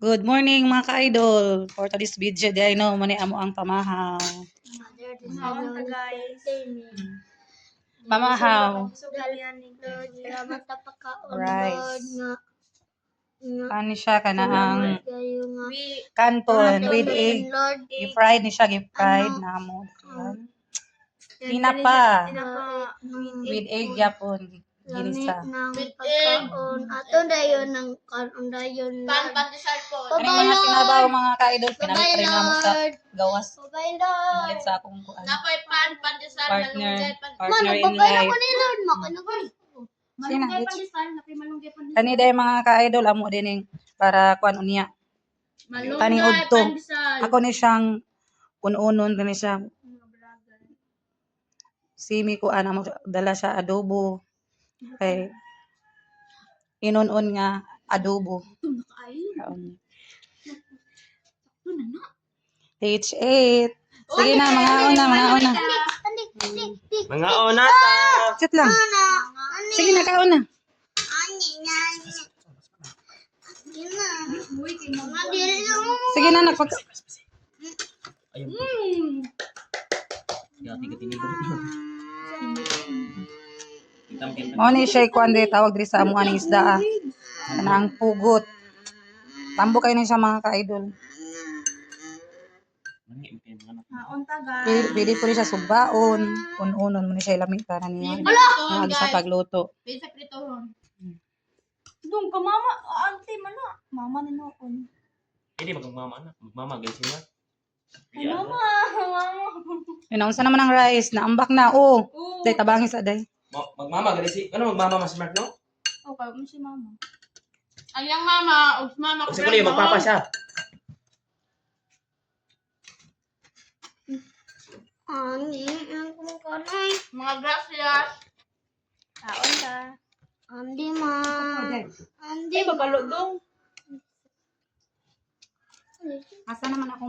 Good morning mga ka-idol. For today's video, di ay no, mani amo ang pamahaw. Guys. Pamahaw. Rice. Ano siya ka na ang kanton with egg. I-fried ni siya, i-fried na mo. Tinapa. With egg yapon. Ginisa. With egg. Ato dayon ng kanon dayon. Pandesal po. Ano yung mga sinabaw mga ka-idol? Pinalit rin na mo sa gawas. Pinalit sa akong kuan. Napay pandesal Partner malunggay. in life. Sina, kani day mga ka-idol amo dining para kuan unya. Kani udto. Ako ni siyang unon kani siya. Simi ko ana mo dala sa adobo. Okay. Inon-on nga adobo. Page 8. Sige na, mga una. Mga una ta. Sit lang. Sige na, kauna. Sige na, nagpag... Ayun. Yati ka tinigon. Mo ni siya kuan di tawag diri sa amo aning isda ah. Kanang pugot. Tambo kayo ni siya mga ka-idol. Pwede po rin siya sugbaon. Unon mo ni siya ilami para niya. Ang sa pagluto. Pizza pritohon. Dong ka mama, auntie man na. Mama ni noon. Hindi magmama na. Magmama guys na. Mama. Unsa naman ang rice? Naambak na. Oh. Day tabangis aday. Magmama guys si. Ano magmama mas smart no? Okay, si mama. Ayang mama, og mama ko. Kasi kuno magpapa siya. Mga gracias. Kaon ka. Andi ma. Andi, babalo dong. Asa naman ako